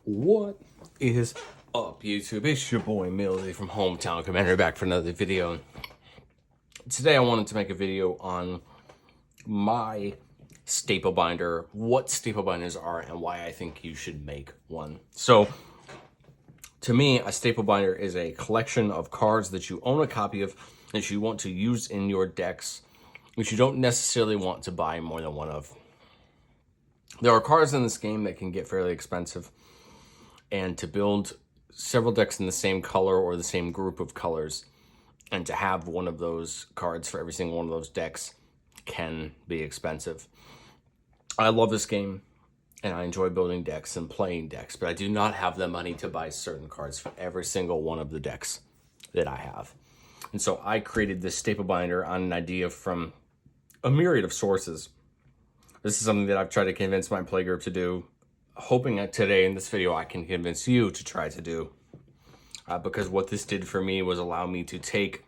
What is up, YouTube? It's your boy Millzy from Hometown Commander, back for another video. Today I wanted to make a video on my staple binder, what staple binders are, and why I think you should make one. So, to me, a staple binder is a collection of cards that you own a copy of that you want to use in your decks, which you don't necessarily want to buy more than one of. There are cards in this game that can get fairly expensive, and to build several decks in the same color or the same group of colors, and to have one of those cards for every single one of those decks can be expensive. I love this game, and I enjoy building decks and playing decks, but I do not have the money to buy certain cards for every single one of the decks that I have. And so I created this staple binder on an idea from a myriad of sources. This is something that I've tried to convince my playgroup to do, hoping that today in this video I can convince you to try to do. Because what this did for me was allow me to take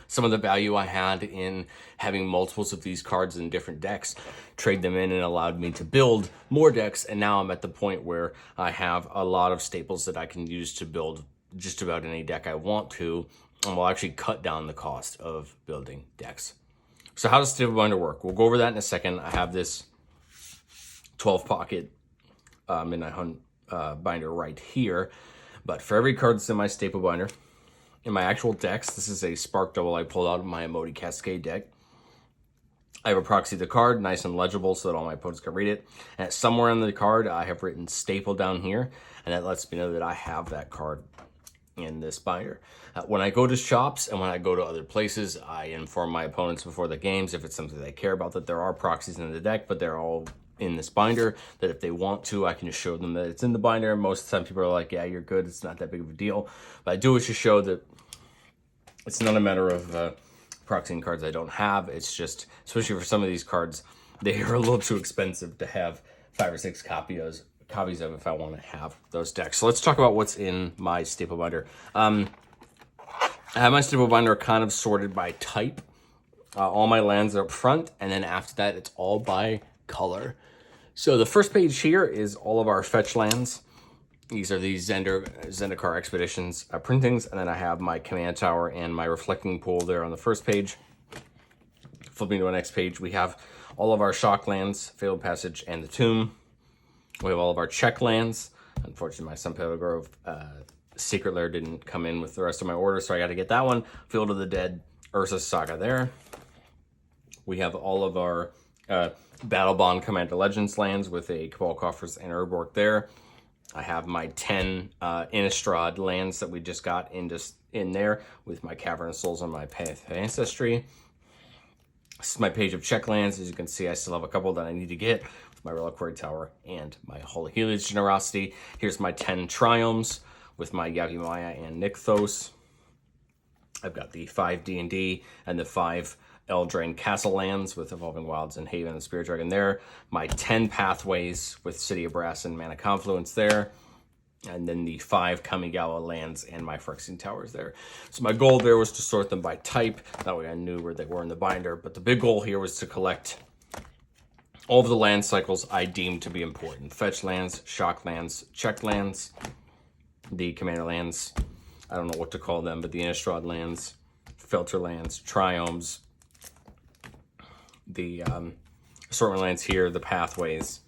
some of the value I had in having multiples of these cards in different decks, trade them in, and allowed me to build more decks. And now I'm at the point where I have a lot of staples that I can use to build just about any deck I want to, and will actually cut down the cost of building decks. So how does staple binder work? We'll go over that in a second. I have this 12 pocket Midnight Hunt binder right here. But for every card that's in my staple binder, in my actual decks, this is a Spark Double I pulled out of my Emoti Cascade deck. I have a proxy of the card, nice and legible so that all my opponents can read it. And somewhere on the card, I have written staple down here, and that lets me know that I have that card in this binder. When I go to shops and when I go to other places, I inform my opponents before the games, if it's something they care about, that there are proxies in the deck, but they're all in this binder, that if they want to, I can just show them that it's in the binder. Most of the time people are like, yeah, you're good, it's not that big of a deal. But I do it to show that it's not a matter of proxying cards I don't have. It's just, especially for some of these cards, they are a little too expensive to have 5 or 6 copies of if I want to have those decks. So let's talk about what's in my staple binder. I have my staple binder kind of sorted by type. All my lands are up front, and then after that, it's all by color. So the first page here is all of our fetch lands. These are the Zendikar Expeditions printings, and then I have my command tower and my reflecting pool there on the first page. Flipping to the next page, we have all of our shock lands, Fabled Passage and the Tomb. We have all of our check lands. Unfortunately, my Sun Pale Grove Secret Lair didn't come in with the rest of my order, so I got to get that one. Field of the Dead, Urza's Saga there. We have all of our Battle Bond Commander Legends lands with a Cabal Coffers and Urborg there. I have my 10 Innistrad lands that we just got in there with my Cavern of Souls on my Path of Ancestry. This is my page of check lands. As you can see, I still have a couple that I need to get with my Reliquary Tower and my Holy Helios Generosity. Here's my 10 Triomes with my Yavimaya and Nykthos. I've got the 5 D&D and the 5 Eldraine Castle lands with Evolving Wilds and Haven and Spirit Dragon there. My 10 Pathways with City of Brass and Mana Confluence there. And then the 5 Kamigawa lands and my Phyrexian Towers there. So my goal there was to sort them by type. That way I knew where they were in the binder. But the big goal here was to collect all of the land cycles I deemed to be important. Fetch lands, shock lands, check lands, the commander lands, I don't know what to call them, but the Innistrad lands, Filter lands, Triomes, the assortment lands here, the Pathways,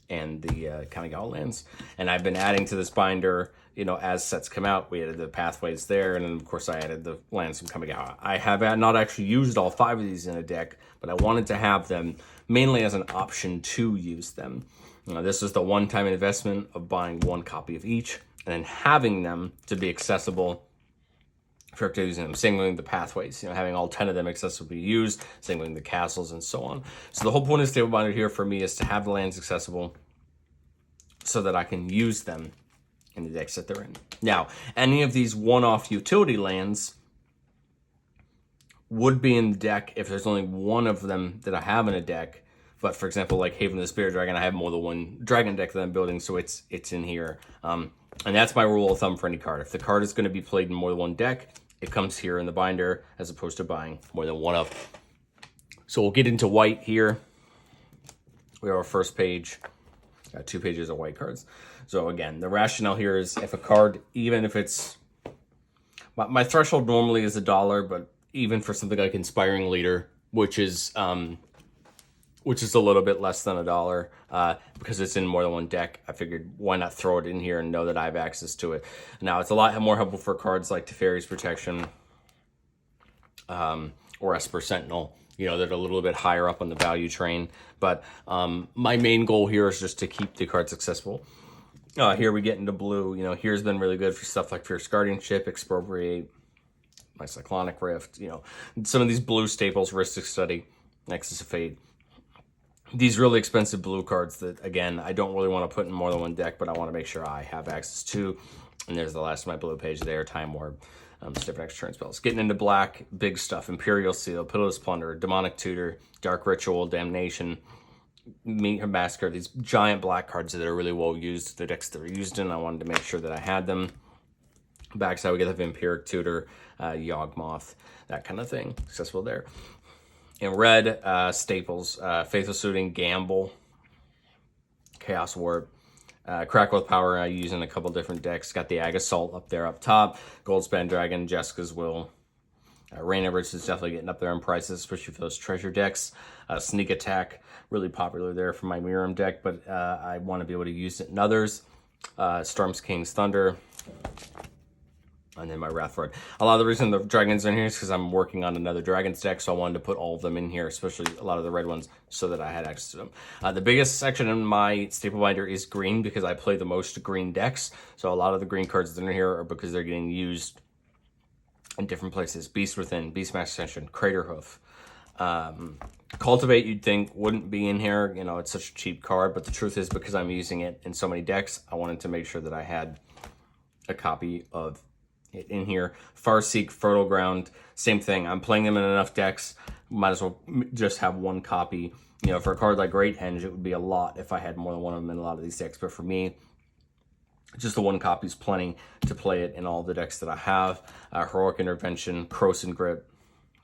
and the Kamigawa lands. And I've been adding to this binder, you know, as sets come out. We added the Pathways there, and then of course I added the lands from Kamigawa. I have not actually used all 5 of these in a deck, but I wanted to have them mainly as an option to use them. You know, this is the one-time investment of buying 1 copy of each, and then having them to be accessible for using them, singling the Pathways, you know, having all 10 of them accessibly used, singling the castles, and so on. So the whole point of Stable Binder here for me is to have the lands accessible so that I can use them in the decks that they're in. Now, any of these one-off utility lands would be in the deck if there's only one of them that I have in a deck. But for example, like Haven of the Spirit Dragon, I have more than one dragon deck that I'm building, so it's in here. And that's my rule of thumb for any card. If the card is going to be played in more than one deck, it comes here in the binder as opposed to buying more than one of them. So we'll get into white here. We have our first page. Got 2 pages of white cards. So again, the rationale here is if a card, even if it's, my threshold normally is $1, but even for something like Inspiring Leader, which is a little bit less than $1, because it's in more than one deck, I figured why not throw it in here and know that I have access to it. Now, it's a lot more helpful for cards like Teferi's Protection, or Esper Sentinel, you know, that are a little bit higher up on the value train. But my main goal here is just to keep the cards accessible. Here we get into blue. You know, here's been really good for stuff like Fierce Guardianship, Expropriate, my Cyclonic Rift, you know, some of these blue staples, Ristic Study, Nexus of Fate. These really expensive blue cards that, again, I don't really want to put in more than one deck, but I want to make sure I have access to. And there's the last of my blue page there, Time Warp, different extra turn spells. Getting into black, big stuff, Imperial Seal, Pitiless Plunder, Demonic Tutor, Dark Ritual, Damnation, Meat Massacre, these giant black cards that are really well used, the decks that are used in. I wanted to make sure that I had them. Backside, we get the Vampiric Tutor, Yawgmoth, that kind of thing. Accessible there. In red, staples, Faithful Suiting, Gamble, Chaos Warp, Crackle with Power I use in a couple different decks. Got the Ag Assault up there up top, Goldspan Dragon, Jessica's Will. Rain Everest is definitely getting up there in prices, especially for those treasure decks. Sneak Attack, really popular there for my Miram deck, but I want to be able to use it in others. Storm's King's Thunder. And then my Wrathford. A lot of the reason the dragons are in here is because I'm working on another dragons deck, so I wanted to put all of them in here, especially a lot of the red ones, so that I had access to them. The biggest section in my staple binder is green, because I play the most green decks. So a lot of the green cards that are in here are because they're getting used in different places. Beast Within, Beastmaster Ascension, Craterhoof. Cultivate, you'd think wouldn't be in here. You know, it's such a cheap card, but the truth is, because I'm using it in so many decks, I wanted to make sure that I had a copy of it in here. Farseek, Fertile Ground, same thing. I'm playing them in enough decks, might as well just have one copy. You know, for a card like Great Henge, it would be a lot if I had more than one of them in a lot of these decks, but for me, just the one copy is plenty to play it in all the decks that I have. Heroic Intervention, Krosan Grip,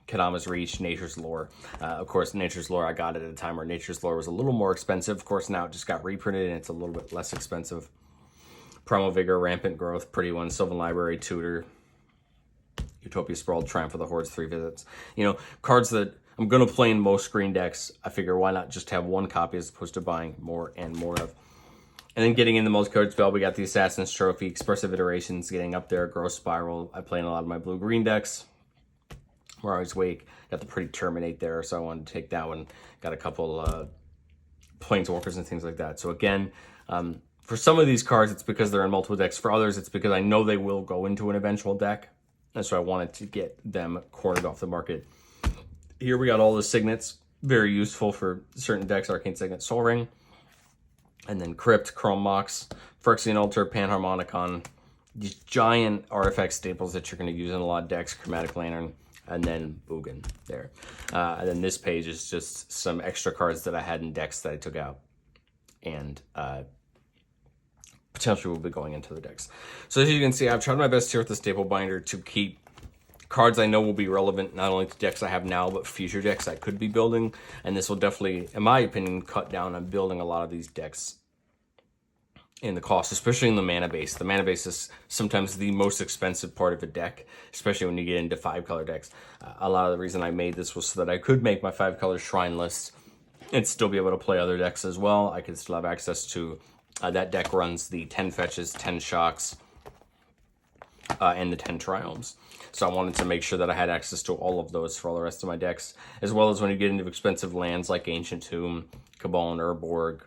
Kadama's Reach, Nature's Lore. Of course, Nature's Lore, I got it at a time where Nature's Lore was a little more expensive. Of course, now it just got reprinted and it's a little bit less expensive. Primal Vigor, Rampant Growth, Pretty One, Sylvan Library, Tutor, Utopia Sprawl, Triumph of the Hordes, 3 Visits. You know, cards that I'm going to play in most green decks. I figure why not just have one copy as opposed to buying more and more of. And then getting into multi-card spell, we got the Assassin's Trophy, Expressive Iterations, getting up there, Growth Spiral. I play in a lot of my blue-green decks. Mirage Wake, got the Pretty Terminate there, so I wanted to take that one. Got a couple Planeswalkers and things like that. So again, for some of these cards, it's because they're in multiple decks. For others, it's because I know they will go into an eventual deck. And so I wanted to get them cornered off the market. Here we got all the Signets, very useful for certain decks. Arcane Signet, Sol Ring. And then Crypt, Chrome Mox, Phyrexian Altar, Panharmonicon. These giant artifact staples that you're going to use in a lot of decks. Chromatic Lantern. And then Ugin there. And then this page is just some extra cards that I had in decks that I took out. And potentially will be going into the decks. So as you can see, I've tried my best here with the staple binder to keep cards I know will be relevant not only to decks I have now, but future decks I could be building. And this will definitely, in my opinion, cut down on building a lot of these decks in the cost, especially in the mana base. The mana base is sometimes the most expensive part of a deck, especially when you get into 5-color decks. A lot of the reason I made this was so that I could make my 5-color shrine list and still be able to play other decks as well. I could still have access to that deck runs the 10 fetches, 10 shocks, and the 10 triomes. So I wanted to make sure that I had access to all of those for all the rest of my decks, as well as when you get into expensive lands like Ancient Tomb, Cabal and Urborg,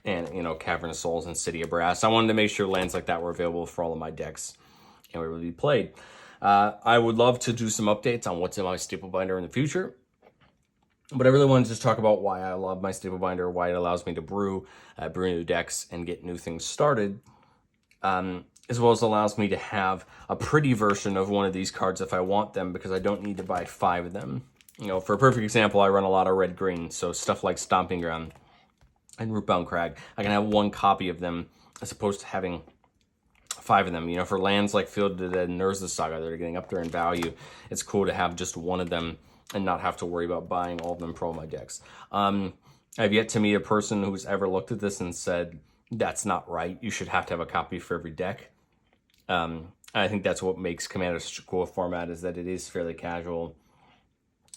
and, you know, Cavern of Souls and City of Brass. I wanted to make sure lands like that were available for all of my decks and were able to be played. I would love to do some updates on what's in my staple binder in the future. But I really want to just talk about why I love my staple binder, why it allows me to brew new decks and get new things started, as well as allows me to have a pretty version of one of these cards if I want them, because I don't need to buy 5 of them. You know, for a perfect example, I run a lot of red-green, so stuff like Stomping Ground and Rootbound Crag, I can have 1 copy of them as opposed to having 5 of them. You know, for lands like Field of the Dead and Urza Saga that are getting up there in value, it's cool to have just 1 of them and not have to worry about buying all of them for all my decks. I've yet to meet a person who's ever looked at this and said, that's not right. You should have to have a copy for every deck. I think that's what makes Commander such a cool format, is that it is fairly casual.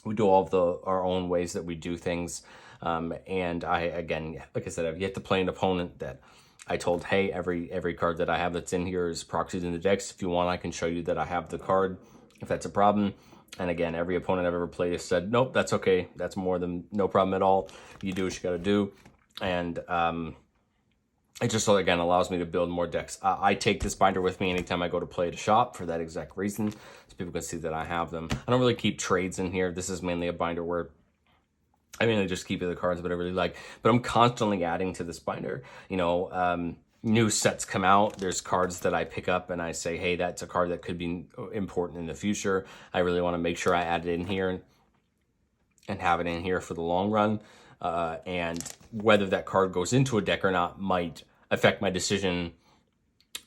We do all of our own ways that we do things. And again, like I said, I've yet to play an opponent that I told, hey, every card that I have that's in here is proxied in the decks. If you want, I can show you that I have the card, if that's a problem. And again, every opponent I've ever played has said, nope, that's okay. That's more than no problem at all. You do what you got to do. And it just, again, allows me to build more decks. I take this binder with me anytime I go to play at a shop for that exact reason, so people can see that I have them. I don't really keep trades in here. This is mainly a binder where I mainly just keep the cards that I really like, but I'm constantly adding to this binder. You know, new sets come out. There's cards that I pick up and I say, hey, that's a card that could be important in the future. I really want to make sure I add it in here and have it in here for the long run. And whether that card goes into a deck or not might affect my decision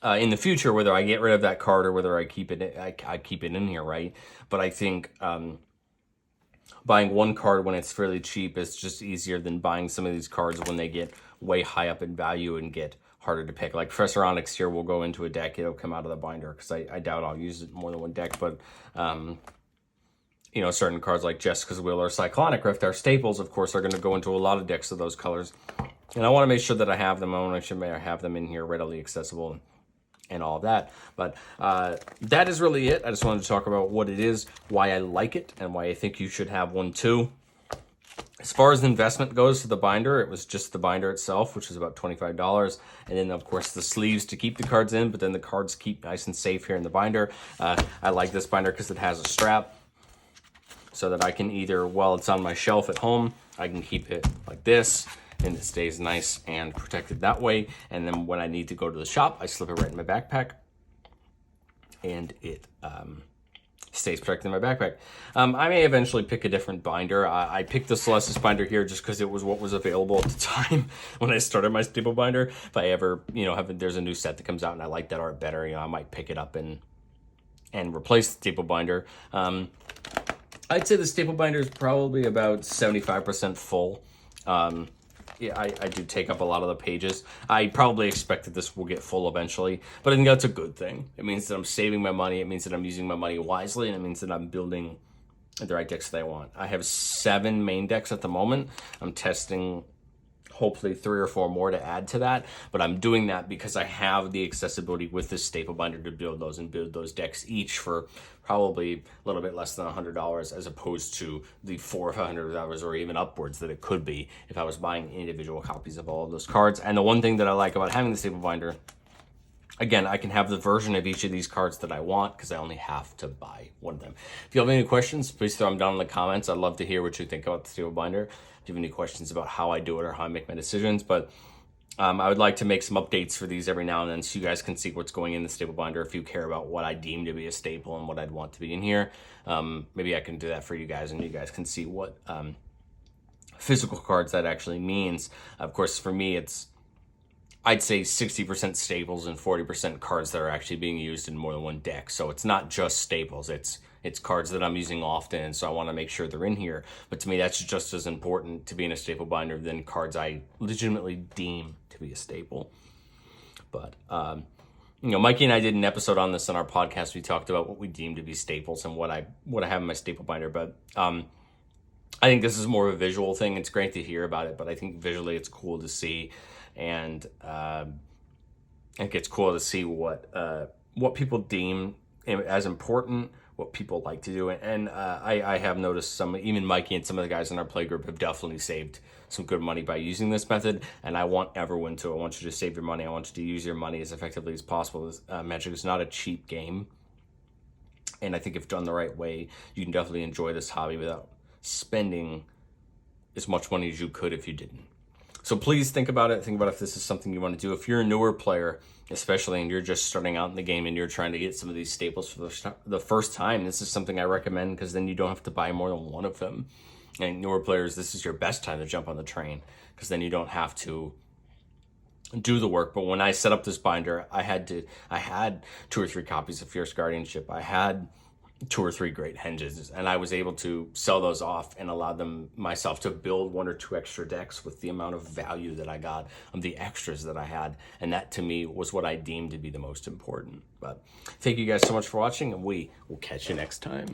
in the future, whether I get rid of that card or whether I keep it. I keep it in here, right? But I think buying one card when it's fairly cheap is just easier than buying some of these cards when they get way high up in value and get harder to pick. Like Professor Onyx here will go into a deck. It'll come out of the binder because I doubt I'll use it more than one deck. But you know, certain cards like Jessica's Will or Cyclonic Rift, our staples, of course, are going to go into a lot of decks of those colors. And I want to make sure that I have them. I want to make sure I have them in here readily accessible and all of that. But that is really it. I just wanted to talk about what it is, why I like it, and why I think you should have one too. As far as the investment goes to the binder, it was just the binder itself, which is about $25. And then, of course, the sleeves to keep the cards in, but then the cards keep nice and safe here in the binder. I like this binder because it has a strap, so that I can either, while it's on my shelf at home, I can keep it like this, and it stays nice and protected that way. And then when I need to go to the shop, I slip it right in my backpack, and it stays protected in my backpack. I may eventually pick a different binder. I picked the Celestis binder here just because it was what was available at the time when I started my staple binder. If I ever, you know, there's a new set that comes out and I like that art better, you know, I might pick it up and replace the staple binder. I'd say the staple binder is probably about 75% full. Yeah, I do take up a lot of the pages. I probably expect that this will get full eventually, but I think that's a good thing. It means that I'm saving my money. It means that I'm using my money wisely, and it means that I'm building the right decks that I want. I have 7 main decks at the moment. I'm testing hopefully 3 or 4 more to add to that, but I'm doing that because I have the accessibility with this staple binder to build those and build those decks each for probably a little bit less than $100, as opposed to the $400 or $500 or even upwards that it could be if I was buying individual copies of all of those cards. And the one thing that I like about having the staple binder, again, I can have the version of each of these cards that I want because I only have to buy one of them. If you have any questions, please throw them down in the comments. I'd love to hear what you think about the staple binder. If you have any questions about how I do it or how I make my decisions, but I would like to make some updates for these every now and then so you guys can see what's going in the staple binder if you care about what I deem to be a staple and what I'd want to be in here. Maybe I can do that for you guys and you guys can see what physical cards that actually means. Of course, for me, I'd say 60% staples and 40% cards that are actually being used in more than one deck. So it's not just staples, it's cards that I'm using often, and so I want to make sure they're in here. But to me, that's just as important to be in a staple binder than cards I legitimately deem to be a staple. But you know, Mikey and I did an episode on this on our podcast. We talked about what we deem to be staples and what I have in my staple binder. But I think this is more of a visual thing. It's great to hear about it, but I think visually it's cool to see. And I think it's cool to see what people deem as important, what people like to do. And I have noticed even Mikey and some of the guys in our play group have definitely saved some good money by using this method. And I want everyone to. I want you to save your money. I want you to use your money as effectively as possible. Magic is not a cheap game. And I think if done the right way, you can definitely enjoy this hobby without spending as much money as you could if you didn't. So please think about it. Think about if this is something you want to do. If you're a newer player, especially, and you're just starting out in the game and you're trying to get some of these staples for the first time, this is something I recommend because then you don't have to buy more than one of them. And newer players, this is your best time to jump on the train because then you don't have to do the work. But when I set up this binder, I had 2 or 3 copies of Fierce Guardianship. I had 2 or 3 great henges, and I was able to sell those off and allow them myself to build 1 or 2 extra decks with the amount of value that I got, the extras that I had, and that to me was what I deemed to be the most important. But thank you guys so much for watching, and we will catch you next time.